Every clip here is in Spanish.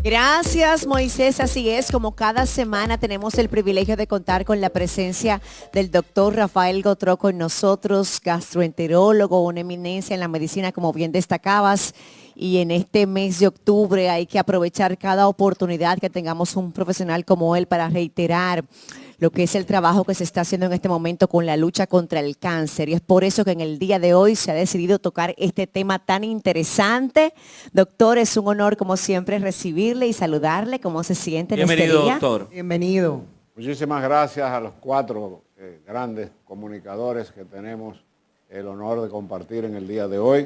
Gracias, Moisés. Así es, como cada semana tenemos el privilegio de contar con la presencia del doctor Rafael Gotró con nosotros, gastroenterólogo, una eminencia en la medicina, como bien destacabas. Y en este mes de octubre hay que aprovechar cada oportunidad que tengamos un profesional como él para reiterar lo que es el trabajo que se está haciendo en este momento con la lucha contra el cáncer. Y es por eso que en el día de hoy se ha decidido tocar este tema tan interesante. Doctor, es un honor como siempre recibirle y saludarle. ¿Cómo se siente en este día? Bienvenido, doctor. Bienvenido. Muchísimas gracias a los cuatro grandes comunicadores que tenemos el honor de compartir en el día de hoy.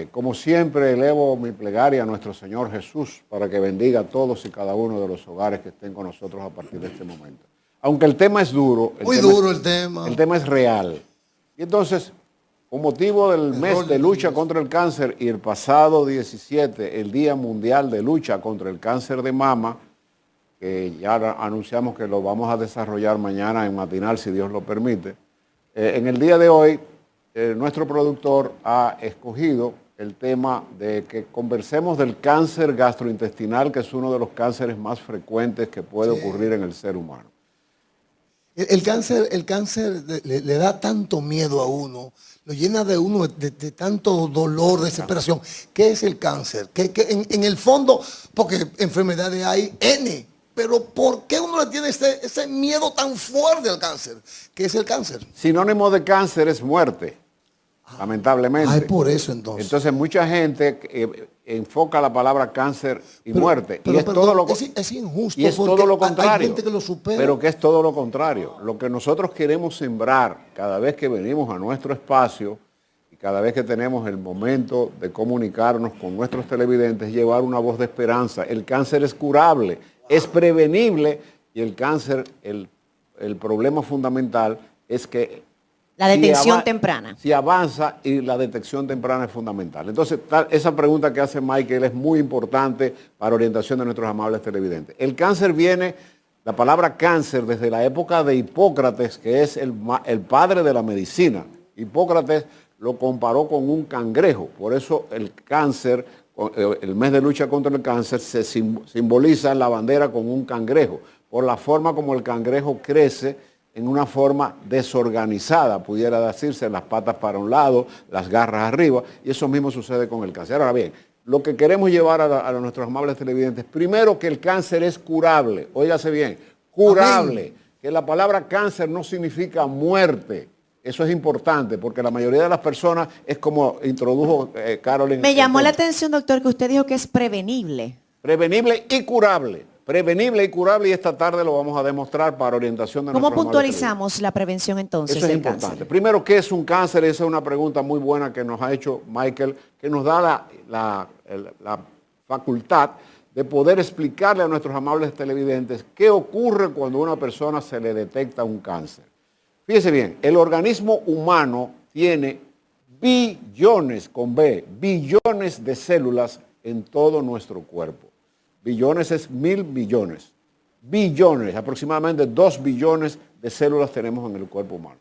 Como siempre, elevo mi plegaria a nuestro Señor Jesús para que bendiga a todos y cada uno de los hogares que estén con nosotros a partir de este momento. Aunque el tema es duro. El tema es real. Y entonces, con motivo del mes de lucha contra el cáncer y el pasado 17, el Día Mundial de Lucha contra el Cáncer de Mama, que ya anunciamos que lo vamos a desarrollar mañana en matinal, si Dios lo permite. En el día de hoy, nuestro productor ha escogido el tema de que conversemos del cáncer gastrointestinal, que es uno de los cánceres más frecuentes que puede ocurrir en el ser humano. El cáncer le da tanto miedo a uno, lo llena de uno de tanto dolor, desesperación. ¿Qué es el cáncer? Que en el fondo, porque enfermedades hay N, pero ¿por qué uno le tiene ese miedo tan fuerte al cáncer? ¿Qué es el cáncer? Sinónimo de cáncer es muerte, lamentablemente. Ay, por eso entonces. Entonces mucha gente enfoca la palabra cáncer y muerte. Pero, y es todo lo es injusto. Y es todo lo contrario. Hay gente que lo supera. Pero que es todo lo contrario. Lo que nosotros queremos sembrar cada vez que venimos a nuestro espacio y cada vez que tenemos el momento de comunicarnos con nuestros televidentes, es llevar una voz de esperanza. El cáncer es curable, es prevenible, y el cáncer, el problema fundamental es que la detección temprana. Si avanza, y la detección temprana es fundamental. Entonces, esa pregunta que hace Michael es muy importante para orientación de nuestros amables televidentes. El cáncer viene, la palabra cáncer, desde la época de Hipócrates, que es el padre de la medicina. Hipócrates lo comparó con un cangrejo. Por eso el cáncer, el mes de lucha contra el cáncer, se simboliza en la bandera con un cangrejo, por la forma como el cangrejo crece en una forma desorganizada, pudiera decirse, las patas para un lado, las garras arriba, y eso mismo sucede con el cáncer. Ahora bien, lo que queremos llevar a nuestros amables televidentes, primero, que el cáncer es curable, óigase bien, curable. Amén. Que la palabra cáncer no significa muerte. Eso es importante, porque la mayoría de las personas, es como introdujo Carolyn. Me llamó la atención, doctor, que usted dijo que es prevenible. Prevenible y curable. Prevenible y curable, y esta tarde lo vamos a demostrar para orientación de nuestros. ¿Cómo puntualizamos la prevención entonces Eso es del importante. cáncer? Primero, ¿qué es un cáncer? Esa es una pregunta muy buena que nos ha hecho Michael, que nos da la facultad de poder explicarle a nuestros amables televidentes qué ocurre cuando a una persona se le detecta un cáncer. Fíjese bien, el organismo humano tiene billones, con B, billones de células en todo nuestro cuerpo. Billones es 1000 billones. Billones, aproximadamente 2 billones de células tenemos en el cuerpo humano.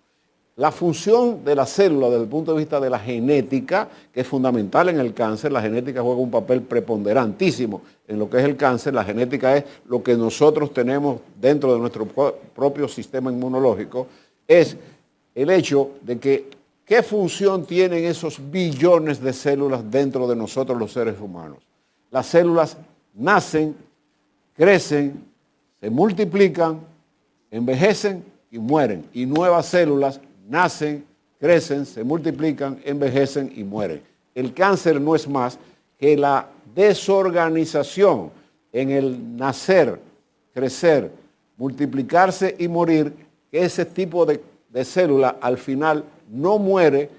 La función de la célula desde el punto de vista de la genética, que es fundamental en el cáncer, la genética juega un papel preponderantísimo en lo que es el cáncer. La genética es lo que nosotros tenemos dentro de nuestro propio sistema inmunológico, es el hecho de que qué función tienen esos billones de células dentro de nosotros los seres humanos. Las células nacen, crecen, se multiplican, envejecen y mueren. Y nuevas células nacen, crecen, se multiplican, envejecen y mueren. El cáncer no es más que la desorganización en el nacer, crecer, multiplicarse y morir, que ese tipo de célula al final no muere.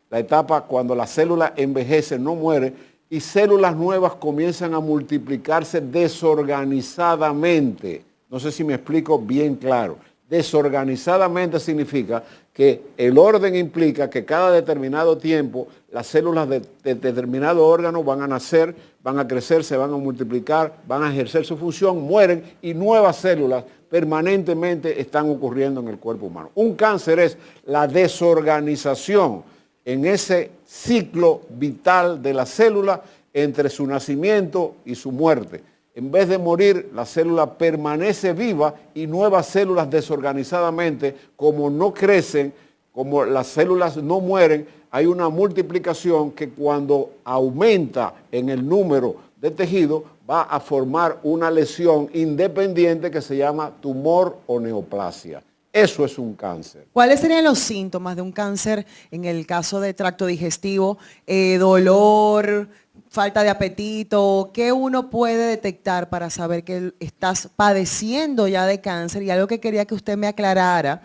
La etapa cuando la célula envejece no muere, y células nuevas comienzan a multiplicarse desorganizadamente. No sé si me explico bien claro. Desorganizadamente significa que el orden implica que cada determinado tiempo las células de determinado órgano van a nacer, van a crecer, se van a multiplicar, van a ejercer su función, mueren, y nuevas células permanentemente están ocurriendo en el cuerpo humano. Un cáncer es la desorganización en ese ciclo vital de la célula entre su nacimiento y su muerte. en vez de morir, la célula permanece viva y nuevas células desorganizadamente, como no crecen, como las células no mueren, hay una multiplicación que cuando aumenta en el número de tejido va a formar una lesión independiente que se llama tumor o neoplasia. Eso es un cáncer. ¿Cuáles serían los síntomas de un cáncer en el caso de tracto digestivo? Dolor, falta de apetito. ¿Qué uno puede detectar para saber que estás padeciendo ya de cáncer? Y algo que quería que usted me aclarara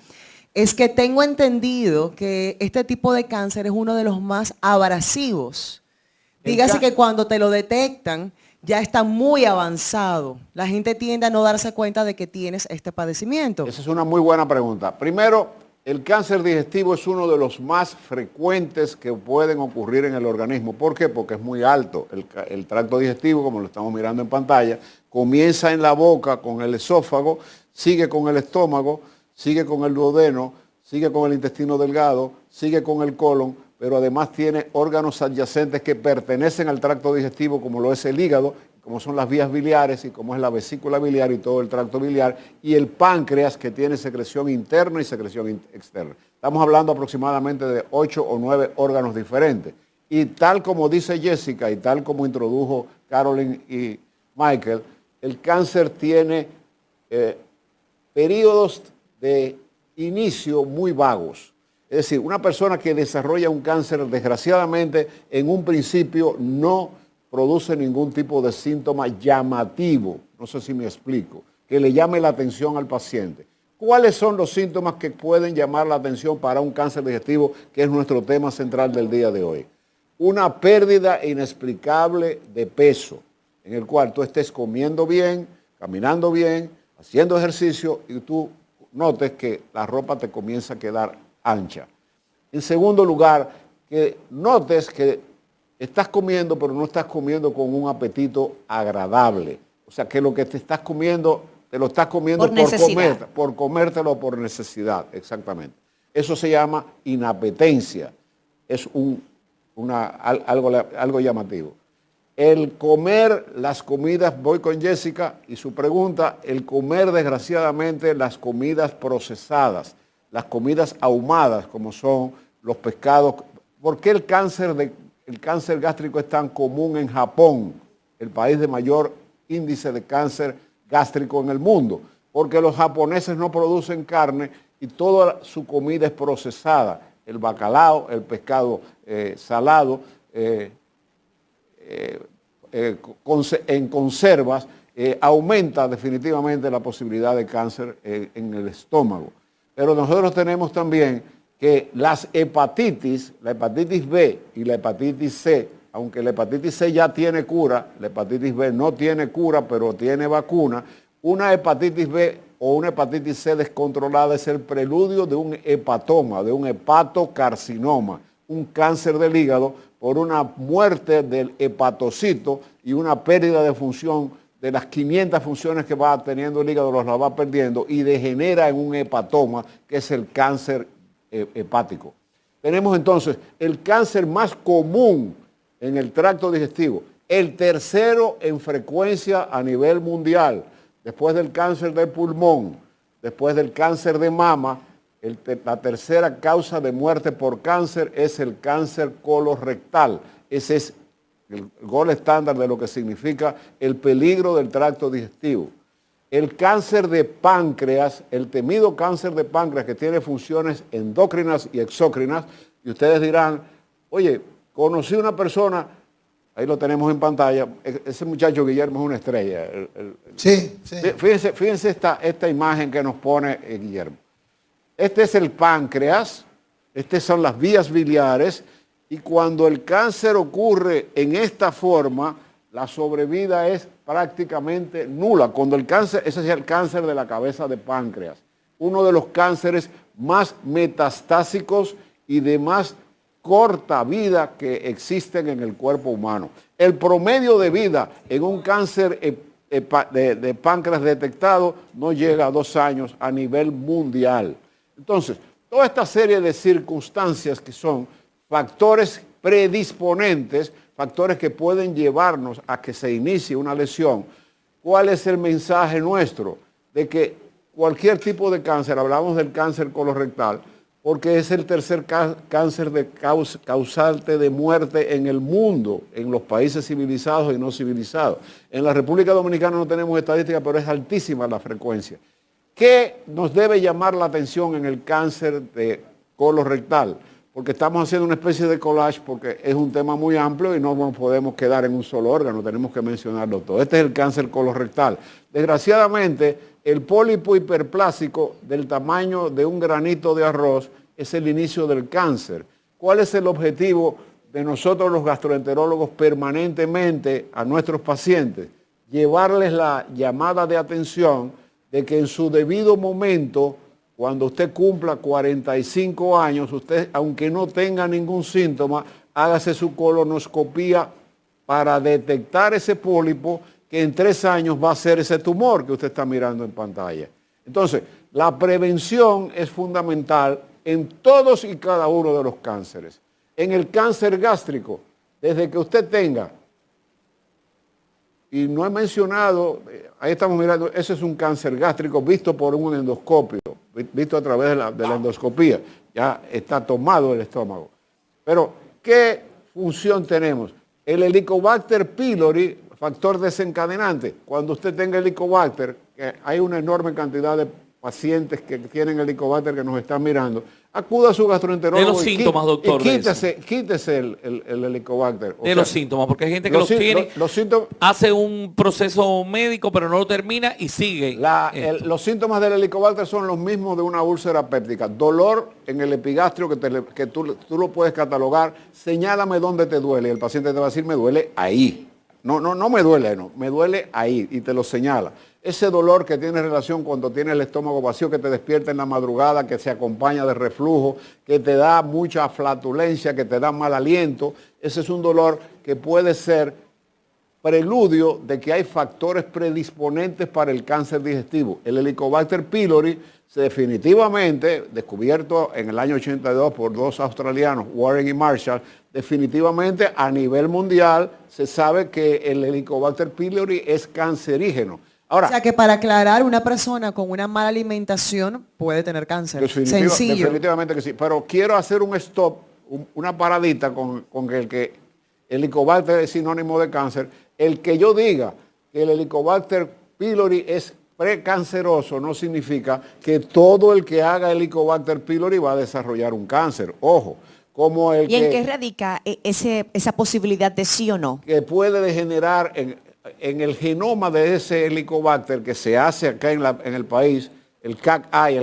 es que tengo entendido que este tipo de cáncer es uno de los más abrasivos. Dígase que cuando te lo detectan ya está muy avanzado. La gente tiende a no darse cuenta de que tienes este padecimiento. Esa es una muy buena pregunta. Primero, el cáncer digestivo es uno de los más frecuentes que pueden ocurrir en el organismo. ¿Por qué? Porque es muy alto. El tracto digestivo, como lo estamos mirando en pantalla, comienza en la boca con el esófago, sigue con el estómago, sigue con el duodeno, sigue con el intestino delgado, sigue con el colon, pero además tiene órganos adyacentes que pertenecen al tracto digestivo, como lo es el hígado, como son las vías biliares y como es la vesícula biliar y todo el tracto biliar, y el páncreas, que tiene secreción interna y secreción externa. Estamos hablando aproximadamente de 8 o 9 órganos diferentes. Y tal como dice Jessica y tal como introdujo Carolyn y Michael, el cáncer tiene periodos de inicio muy vagos. Es decir, una persona que desarrolla un cáncer, desgraciadamente, en un principio no produce ningún tipo de síntoma llamativo, no sé si me explico, que le llame la atención al paciente. ¿Cuáles son los síntomas que pueden llamar la atención para un cáncer digestivo, que es nuestro tema central del día de hoy? Una pérdida inexplicable de peso, en el cual tú estés comiendo bien, caminando bien, haciendo ejercicio y tú notes que la ropa te comienza a quedar ancha. En segundo lugar, que notes que estás comiendo, pero no estás comiendo con un apetito agradable. O sea, que lo que te estás comiendo, te lo estás comiendo por comértelo por necesidad, exactamente. Eso se llama inapetencia. Es algo llamativo. El comer las comidas, voy con Jessica y su pregunta, el comer desgraciadamente las comidas procesadas, las comidas ahumadas, como son los pescados. ¿Por qué el cáncer gástrico es tan común en Japón, el país de mayor índice de cáncer gástrico en el mundo? Porque los japoneses no producen carne y toda su comida es procesada. El bacalao, el pescado salado, en conservas, aumenta definitivamente la posibilidad de cáncer en el estómago. Pero nosotros tenemos también que las hepatitis, la hepatitis B y la hepatitis C, aunque la hepatitis C ya tiene cura, la hepatitis B no tiene cura, pero tiene vacuna. Una hepatitis B o una hepatitis C descontrolada es el preludio de un hepatoma, de un hepatocarcinoma, un cáncer del hígado por una muerte del hepatocito y una pérdida de función de las 500 funciones que va teniendo el hígado, las va perdiendo y degenera en un hepatoma, que es el cáncer hepático. Tenemos entonces el cáncer más común en el tracto digestivo, el tercero en frecuencia a nivel mundial, después del cáncer del pulmón, después del cáncer de mama. La tercera causa de muerte por cáncer es el cáncer colorectal. Ese es el gold estándar de lo que significa el peligro del tracto digestivo. El cáncer de páncreas, el temido cáncer de páncreas, que tiene funciones endocrinas y exócrinas, y ustedes dirán, oye, conocí una persona, ahí lo tenemos en pantalla, ese muchacho Guillermo es una estrella. Sí. Fíjense esta imagen que nos pone Guillermo. Este es el páncreas, estas son las vías biliares, y cuando el cáncer ocurre en esta forma, la sobrevida es prácticamente nula. Cuando el cáncer, ese es el cáncer de la cabeza de páncreas, uno de los cánceres más metastásicos y de más corta vida que existen en el cuerpo humano. El promedio de vida en un cáncer de páncreas detectado no llega a 2 años a nivel mundial. Entonces, toda esta serie de circunstancias que son factores predisponentes, factores que pueden llevarnos a que se inicie una lesión, ¿cuál es el mensaje nuestro? De que cualquier tipo de cáncer, hablamos del cáncer colorectal, porque es el tercer cáncer causante de muerte en el mundo, en los países civilizados y no civilizados. En la República Dominicana no tenemos estadística, pero es altísima la frecuencia. ¿Qué nos debe llamar la atención en el cáncer de colorectal? Porque estamos haciendo una especie de collage porque es un tema muy amplio y no nos podemos quedar en un solo órgano, tenemos que mencionarlo todo. Este es el cáncer colorectal. Desgraciadamente, el pólipo hiperplásico del tamaño de un granito de arroz es el inicio del cáncer. ¿Cuál es el objetivo de nosotros los gastroenterólogos permanentemente a nuestros pacientes? Llevarles la llamada de atención de que en su debido momento, cuando usted cumpla 45 años, usted, aunque no tenga ningún síntoma, hágase su colonoscopía para detectar ese pólipo que en 3 años va a ser ese tumor que usted está mirando en pantalla. Entonces, la prevención es fundamental en todos y cada uno de los cánceres. En el cáncer gástrico, desde que usted tenga, y no he mencionado, ahí estamos mirando, ese es un cáncer gástrico visto por un endoscopio, visto a través de la endoscopía, ya está tomado el estómago. Pero, ¿qué función tenemos? El Helicobacter pylori, factor desencadenante. Cuando usted tenga Helicobacter, que hay una enorme cantidad de pacientes que tienen Helicobacter que nos están mirando, acuda a su gastroenterólogo. De los síntomas, doctor. Y quítese el Helicobacter. De los síntomas, porque hay gente que los tiene, los síntomas, hace un proceso médico, pero no lo termina y sigue. los síntomas del Helicobacter son los mismos de una úlcera péptica. Dolor en el epigastrio que tú lo puedes catalogar. Señálame dónde te duele. Y el paciente te va a decir, me duele ahí. No me duele, no. Me duele ahí. Y te lo señala. Ese dolor que tiene relación cuando tienes el estómago vacío, que te despierta en la madrugada, que se acompaña de reflujo, que te da mucha flatulencia, que te da mal aliento, ese es un dolor que puede ser preludio de que hay factores predisponentes para el cáncer digestivo. El Helicobacter pylori definitivamente, descubierto en el año 82 por 2 australianos, Warren y Marshall, definitivamente a nivel mundial se sabe que el Helicobacter pylori es cancerígeno. Ahora, O sea que para aclarar, una persona con una mala alimentación puede tener cáncer. Sencillo. definitivamente que sí. Pero quiero hacer un stop, una paradita con el que el Helicobacter es sinónimo de cáncer. El que yo diga que el Helicobacter pylori es precanceroso no significa que todo el que haga Helicobacter pylori va a desarrollar un cáncer. Ojo. Como el ¿Y en qué radica esa posibilidad de sí o no? Que puede degenerar en el genoma de ese Helicobacter que se hace acá en el país, el CAC-A y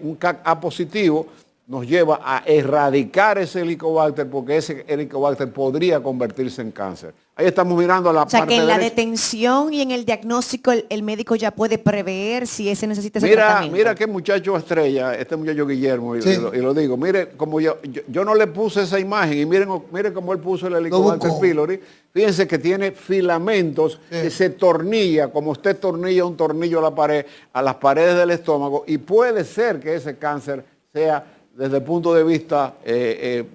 un CAC-A positivo nos lleva a erradicar ese Helicobacter porque ese Helicobacter podría convertirse en cáncer. Ahí estamos mirando la parte O sea, que en la derecha. detención y en el diagnóstico el médico ya puede prever si ese necesita ese tratamiento. Mira qué muchacho estrella, este muchacho Guillermo, Sí. y lo digo, mire, como yo no le puse esa imagen, y miren cómo él puso el Helicobacter buscó. pylori, fíjense que tiene filamentos que se tornilla, como usted tornilla un tornillo a las paredes del estómago, y puede ser que ese cáncer sea desde el punto de vista de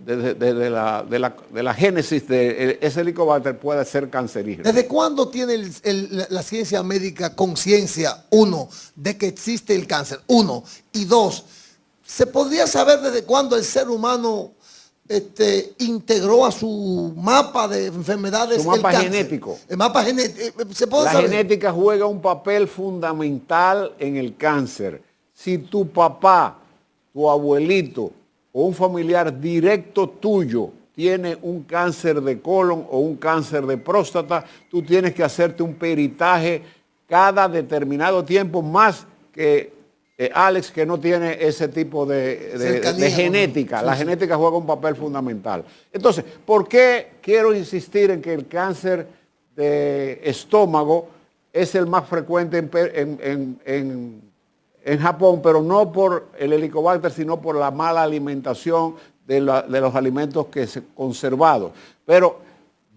la génesis de ese Helicobacter puede ser cancerígeno. ¿Desde cuándo tiene la ciencia médica conciencia, uno, de que existe el cáncer? Uno. Y dos, ¿se podría saber desde cuándo el ser humano integró a su mapa de enfermedades Su mapa el cáncer? genético. El mapa genético. ¿Se puede La saber? genética juega un papel fundamental en el cáncer. Si tu papá, tu abuelito o un familiar directo tuyo tiene un cáncer de colon o un cáncer de próstata, tú tienes que hacerte un peritaje cada determinado tiempo, más que Alex, que no tiene ese tipo de genética. La genética juega un papel fundamental. Entonces, ¿por qué quiero insistir en que el cáncer de estómago es el más frecuente en Japón, pero no por el Helicobacter, sino por la mala alimentación de los alimentos conservados? Pero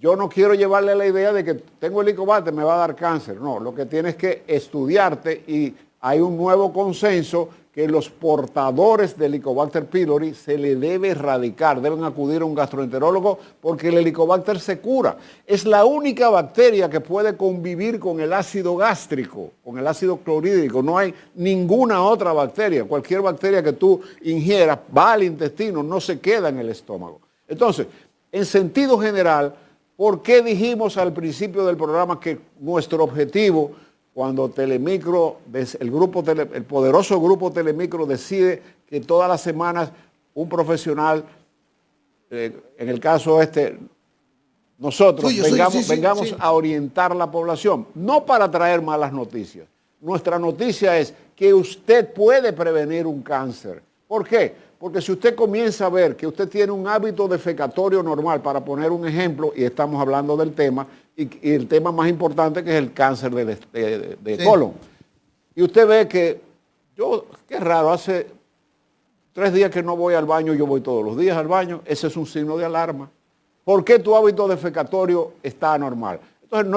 yo no quiero llevarle la idea de que tengo Helicobacter, me va a dar cáncer. No, lo que tienes que estudiarte, y hay un nuevo consenso que los portadores del Helicobacter pylori se le debe erradicar, deben acudir a un gastroenterólogo porque el Helicobacter se cura. Es la única bacteria que puede convivir con el ácido gástrico, con el ácido clorhídrico. No hay ninguna otra bacteria. Cualquier bacteria que tú ingieras va al intestino, no se queda en el estómago. Entonces, en sentido general, ¿por qué dijimos al principio del programa que nuestro objetivo, cuando Telemicro, el poderoso grupo Telemicro decide que todas las semanas un profesional, en el caso nosotros vengamos a orientar la población, no para traer malas noticias? Nuestra noticia es que usted puede prevenir un cáncer. ¿Por qué? Porque si usted comienza a ver que usted tiene un hábito defecatorio normal, para poner un ejemplo, y estamos hablando del tema, y el tema más importante que es el cáncer de colon. Y usted ve que, qué raro, hace 3 días que no voy al baño, yo voy todos los días al baño, ese es un signo de alarma. ¿Por qué tu hábito defecatorio está anormal? Entonces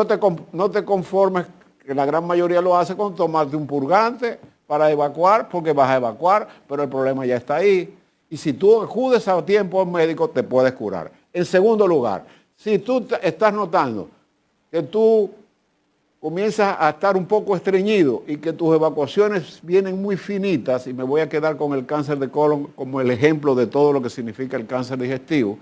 no te conformes, que la gran mayoría lo hace con tomarte un purgante para evacuar, porque vas a evacuar, pero el problema ya está ahí. Y si tú acudes a tiempo al médico, te puedes curar. En segundo lugar, si tú estás notando que tú comienzas a estar un poco estreñido y que tus evacuaciones vienen muy finitas, y me voy a quedar con el cáncer de colon como el ejemplo de todo lo que significa el cáncer digestivo,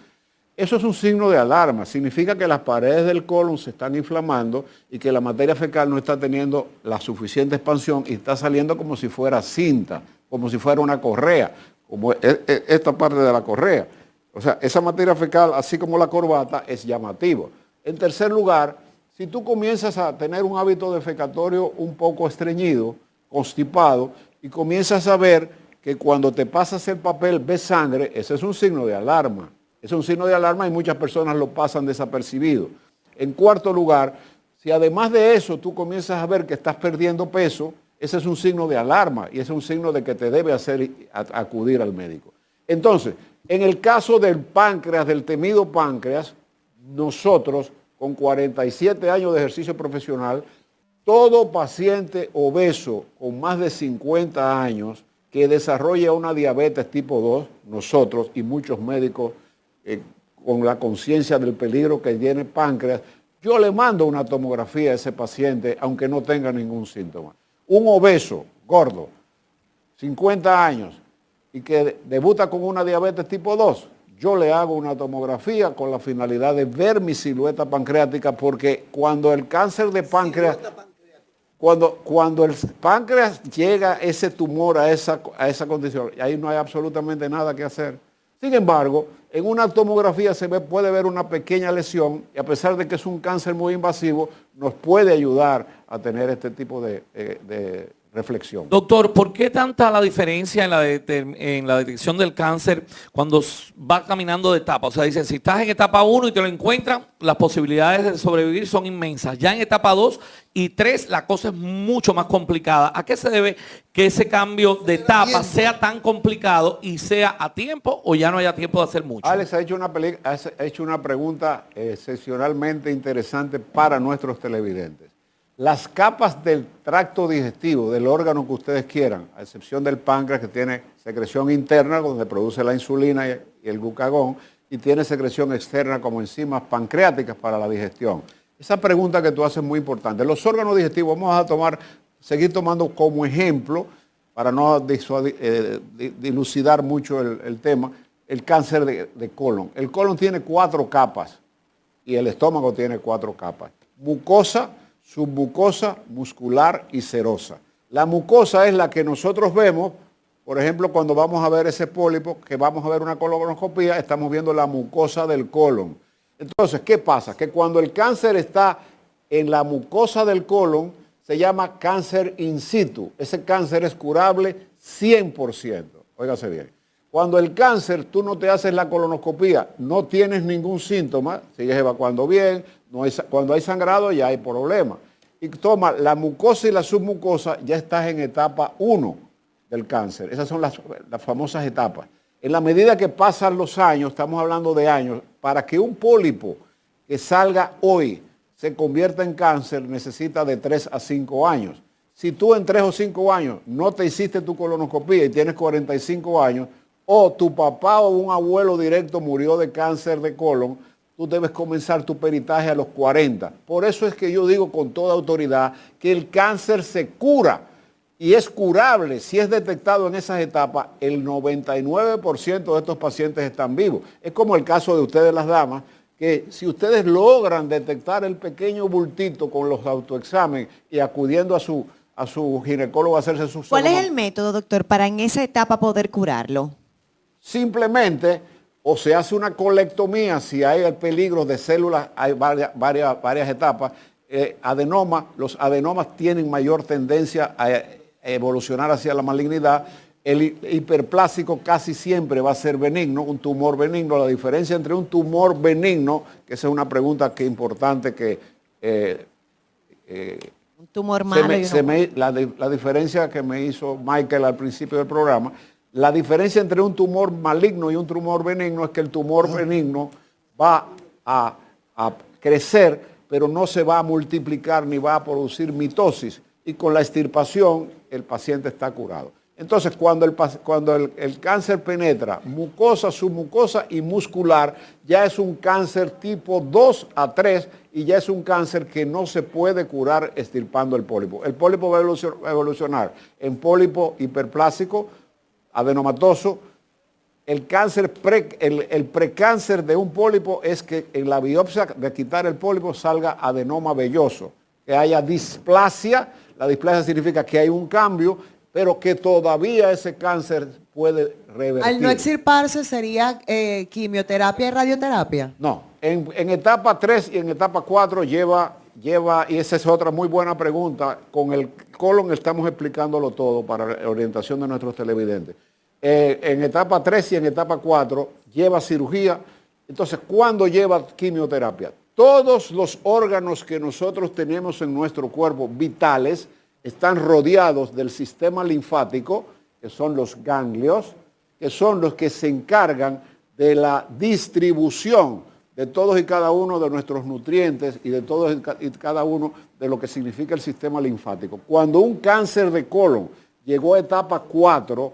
eso es un signo de alarma. Significa que las paredes del colon se están inflamando y que la materia fecal no está teniendo la suficiente expansión y está saliendo como si fuera cinta, como si fuera una correa, como esta parte de la correa. O sea, esa materia fecal, así como la corbata, es llamativo. En tercer lugar, si tú comienzas a tener un hábito defecatorio un poco estreñido, constipado, y comienzas a ver que cuando te pasas el papel ves sangre, ese es un signo de alarma. Es un signo de alarma y muchas personas lo pasan desapercibido. En cuarto lugar, si además de eso tú comienzas a ver que estás perdiendo peso, ese es un signo de alarma y ese es un signo de que te debe hacer acudir al médico. Entonces, en el caso del páncreas, del temido páncreas, nosotros, con 47 años de ejercicio profesional, todo paciente obeso con más de 50 años que desarrolla una diabetes tipo 2, nosotros y muchos médicos con la conciencia del peligro que tiene el páncreas, yo le mando una tomografía a ese paciente aunque no tenga ningún síntoma. Un obeso, gordo, 50 años y que debuta con una diabetes tipo 2, yo le hago una tomografía con la finalidad de ver mi silueta pancreática, porque cuando el cáncer de páncreas, cuando el páncreas llega ese tumor a esa condición, ahí no hay absolutamente nada que hacer. Sin embargo, en una tomografía puede ver una pequeña lesión y a pesar de que es un cáncer muy invasivo, nos puede ayudar a tener este tipo de reflexión. Doctor, ¿por qué tanta la diferencia en la detección del cáncer cuando va caminando de etapa? O sea, dicen, si estás en etapa 1 y te lo encuentran, las posibilidades de sobrevivir son inmensas. Ya en etapa 2 y 3 la cosa es mucho más complicada. ¿A qué se debe que ese cambio de etapa sea tan complicado y sea a tiempo o ya no haya tiempo de hacer mucho? Alex ha hecho una pregunta excepcionalmente interesante para nuestros televidentes. Las capas del tracto digestivo, del órgano que ustedes quieran, a excepción del páncreas que tiene secreción interna donde produce la insulina y el glucagón y tiene secreción externa como enzimas pancreáticas para la digestión. Esa pregunta que tú haces es muy importante. Los órganos digestivos, vamos a seguir tomando como ejemplo, para no dilucidar mucho el tema, el cáncer de colon. El colon tiene 4 capas y el estómago tiene 4 capas. Mucosa, submucosa, muscular y serosa. La mucosa es la que nosotros vemos, por ejemplo, cuando vamos a ver ese pólipo, que vamos a ver una colonoscopía, estamos viendo la mucosa del colon. Entonces, ¿qué pasa? Que cuando el cáncer está en la mucosa del colon, se llama cáncer in situ. Ese cáncer es curable 100%. Óigase bien. Cuando el cáncer, tú no te haces la colonoscopía, no tienes ningún síntoma, sigues evacuando bien, cuando hay sangrado ya hay problema. Y toma la mucosa y la submucosa, ya estás en etapa 1 del cáncer. Esas son las famosas etapas. En la medida que pasan los años, estamos hablando de años, para que un pólipo que salga hoy se convierta en cáncer necesita de 3 a 5 años. Si tú en 3 o 5 años no te hiciste tu colonoscopia y tienes 45 años, o tu papá o un abuelo directo murió de cáncer de colon, tú debes comenzar tu peritaje a los 40. Por eso es que yo digo con toda autoridad que el cáncer se cura y es curable. Si es detectado en esas etapas, el 99% de estos pacientes están vivos. Es como el caso de ustedes las damas, que si ustedes logran detectar el pequeño bultito con los autoexámenes y acudiendo a su ginecólogo a hacerse su ¿Cuál es sonografía, el método, doctor, para en esa etapa poder curarlo? simplemente o se hace una colectomía si hay el peligro de células, hay varias etapas. Los adenomas tienen mayor tendencia a evolucionar hacia la malignidad. El hiperplásico casi siempre va a ser benigno, un tumor benigno. La diferencia entre un tumor benigno, que esa es una pregunta que es importante que Un tumor malo y uno la diferencia que me hizo Michael al principio del programa, la diferencia entre un tumor maligno y un tumor benigno es que el tumor benigno va a crecer, pero no se va a multiplicar ni va a producir mitosis. Y con la extirpación el paciente está curado. Entonces, cuando el cáncer penetra mucosa, submucosa y muscular, ya es un cáncer tipo 2 a 3 y ya es un cáncer que no se puede curar extirpando el pólipo. El pólipo va a evolucionar en pólipo hiperplásico, adenomatoso. El precáncer de un pólipo es que en la biopsia de quitar el pólipo salga adenoma velloso, que haya displasia. La displasia significa que hay un cambio, pero que todavía ese cáncer puede revertir. Al no extirparse sería quimioterapia y radioterapia. No, en etapa 3 y en etapa 4 lleva, y esa es otra muy buena pregunta, con el colon estamos explicándolo todo para la orientación de nuestros televidentes. En etapa 3 y en etapa 4 lleva cirugía. Entonces, ¿cuándo lleva quimioterapia? Todos los órganos que nosotros tenemos en nuestro cuerpo vitales están rodeados del sistema linfático, que son los ganglios, que son los que se encargan de la distribución de todos y cada uno de nuestros nutrientes y de todos y cada uno de lo que significa el sistema linfático. Cuando un cáncer de colon llegó a etapa 4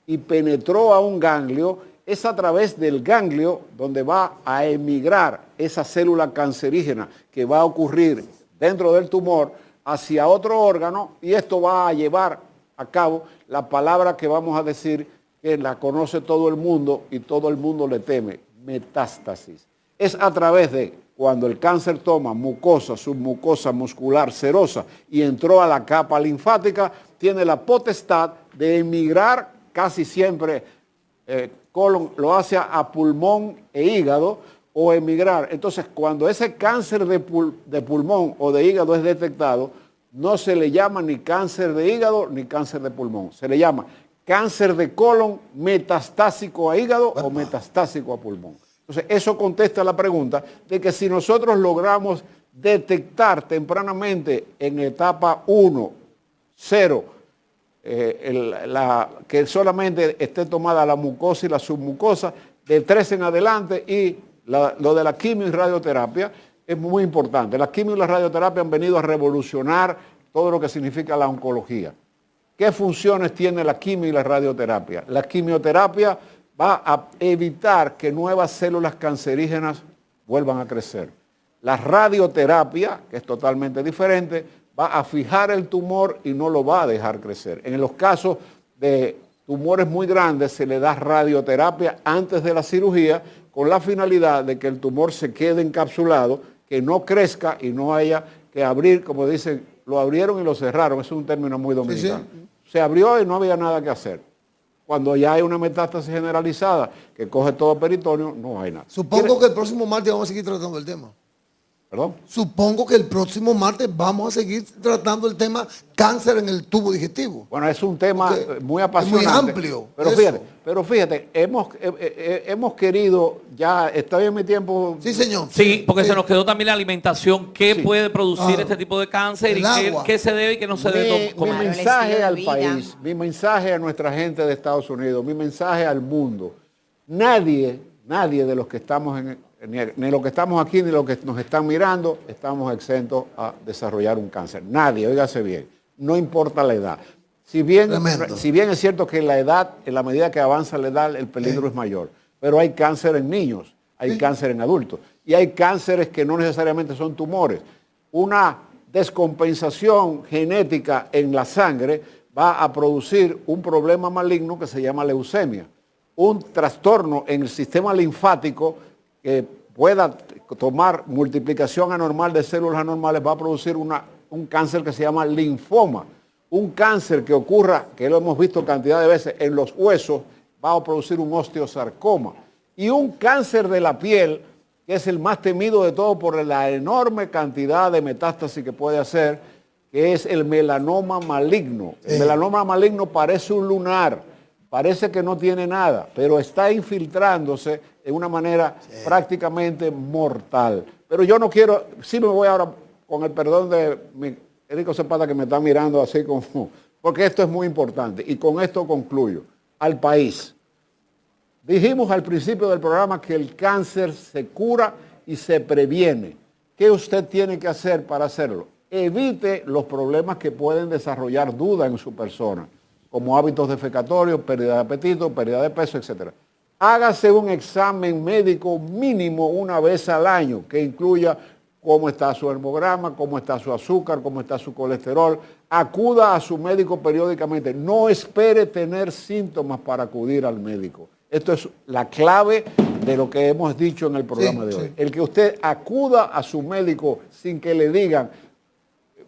y penetró a un ganglio, es a través del ganglio donde va a emigrar esa célula cancerígena que va a ocurrir dentro del tumor hacia otro órgano, y esto va a llevar a cabo la palabra que vamos a decir, que la conoce todo el mundo y todo el mundo le teme: metástasis. Es a través de cuando el cáncer toma mucosa, submucosa, muscular, serosa y entró a la capa linfática, tiene la potestad de emigrar casi siempre, colon lo hace a pulmón e hígado, o emigrar. Entonces, cuando ese cáncer de pulmón o de hígado es detectado, no se le llama ni cáncer de hígado ni cáncer de pulmón. Se le llama cáncer de colon metastásico a hígado o metastásico a pulmón. Entonces, eso contesta la pregunta de que si nosotros logramos detectar tempranamente en etapa 1, 0, que solamente esté tomada la mucosa y la submucosa, de 3 en adelante, y lo de la quimio y radioterapia es muy importante. La quimio y la radioterapia han venido a revolucionar todo lo que significa la oncología. ¿Qué funciones tiene la quimio y la radioterapia? La quimioterapia va a evitar que nuevas células cancerígenas vuelvan a crecer. La radioterapia, que es totalmente diferente, va a fijar el tumor y no lo va a dejar crecer. En los casos de tumores muy grandes se le da radioterapia antes de la cirugía, con la finalidad de que el tumor se quede encapsulado, que no crezca y no haya que abrir, como dicen, lo abrieron y lo cerraron. Es un término muy dominicano. Sí, sí. Se abrió y no había nada que hacer. Cuando ya hay una metástasis generalizada que coge todo peritoneo, no hay nada. Supongo que el próximo martes vamos a seguir tratando el tema. ¿Perdón? Supongo que el próximo martes vamos a seguir tratando el tema cáncer en el tubo digestivo. Bueno, es un tema muy apasionante. Es muy amplio. Pero fíjate, hemos querido, ya está bien mi tiempo. Sí, señor. Sí, porque se nos quedó también la alimentación. ¿Qué puede producir este tipo de cáncer y qué se debe y qué no se debe comer? Mi mensaje al país, mi mensaje a nuestra gente de Estados Unidos, mi mensaje al mundo: nadie de los que estamos ni los que estamos aquí, ni los que nos están mirando, estamos exentos a desarrollar un cáncer. Nadie, óigase bien. no importa la edad. Si bien Tremendo. es cierto que la edad, en la medida que avanza la edad, el peligro es mayor. Pero hay cáncer en niños, hay cáncer en adultos. Y hay cánceres que no necesariamente son tumores. Una descompensación genética en la sangre va a producir un problema maligno que se llama leucemia. Un trastorno en el sistema linfático que pueda tomar multiplicación anormal de células anormales va a producir un cáncer que se llama linfoma. Un cáncer que ocurra, que lo hemos visto cantidad de veces, en los huesos, va a producir un osteosarcoma. Y un cáncer de la piel, que es el más temido de todo por la enorme cantidad de metástasis que puede hacer, que es el melanoma maligno. El melanoma maligno parece un lunar, parece que no tiene nada, pero está infiltrándose de una manera prácticamente mortal. Pero yo no quiero, sí me voy ahora, con el perdón de mi Enrico Zapata, que me está mirando así como, porque esto es muy importante, y con esto concluyo. Al país. Dijimos al principio del programa que el cáncer se cura y se previene. ¿Qué usted tiene que hacer para hacerlo? Evite los problemas que pueden desarrollar duda en su persona, como hábitos defecatorios, pérdida de apetito, pérdida de peso, etc. Hágase un examen médico mínimo una vez al año que incluya cómo está su hemograma, cómo está su azúcar, cómo está su colesterol. Acuda a su médico periódicamente. No espere tener síntomas para acudir al médico. Esto es la clave de lo que hemos dicho en el programa de hoy. El que usted acuda a su médico sin que le digan,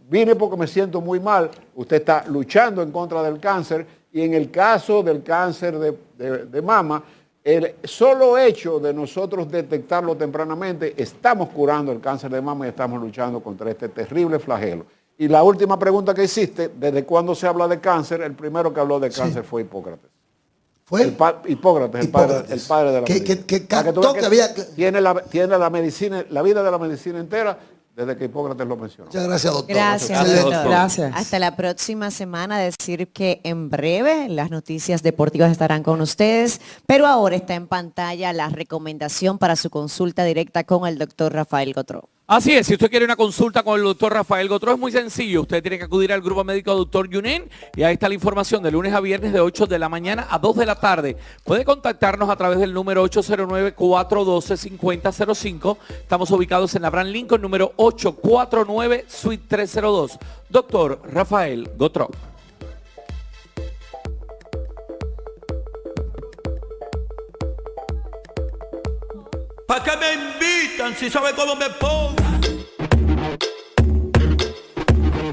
vine porque me siento muy mal, usted está luchando en contra del cáncer, y en el caso del cáncer de mama, el solo hecho de nosotros detectarlo tempranamente, estamos curando el cáncer de mama y estamos luchando contra este terrible flagelo. Y la última pregunta que hiciste, ¿desde cuándo se habla de cáncer? El primero que habló de cáncer fue Hipócrates. ¿Fue? Hipócrates, el padre de la medicina. Que Para tú captó veas que había... tiene la medicina, la vida de la medicina entera, desde que Hipócrates lo mencionó. Muchas gracias, doctor. Gracias, Excelente. doctor. Gracias. Hasta la próxima semana. Decir que en breve las noticias deportivas estarán con ustedes, pero ahora está en pantalla la recomendación para su consulta directa con el doctor Rafael Gotro. Así es, si usted quiere una consulta con el doctor Rafael Gotro, es muy sencillo. Usted tiene que acudir al grupo médico Dr. Yunen y ahí está la información de lunes a viernes de 8 de la mañana a 2 de la tarde. Puede contactarnos a través del número 809-412-5005. Estamos ubicados en Abraham Lincoln, número 849, suite 302. Doctor Rafael Gotro. ¿Para qué me invitan si sabe cómo me pongo?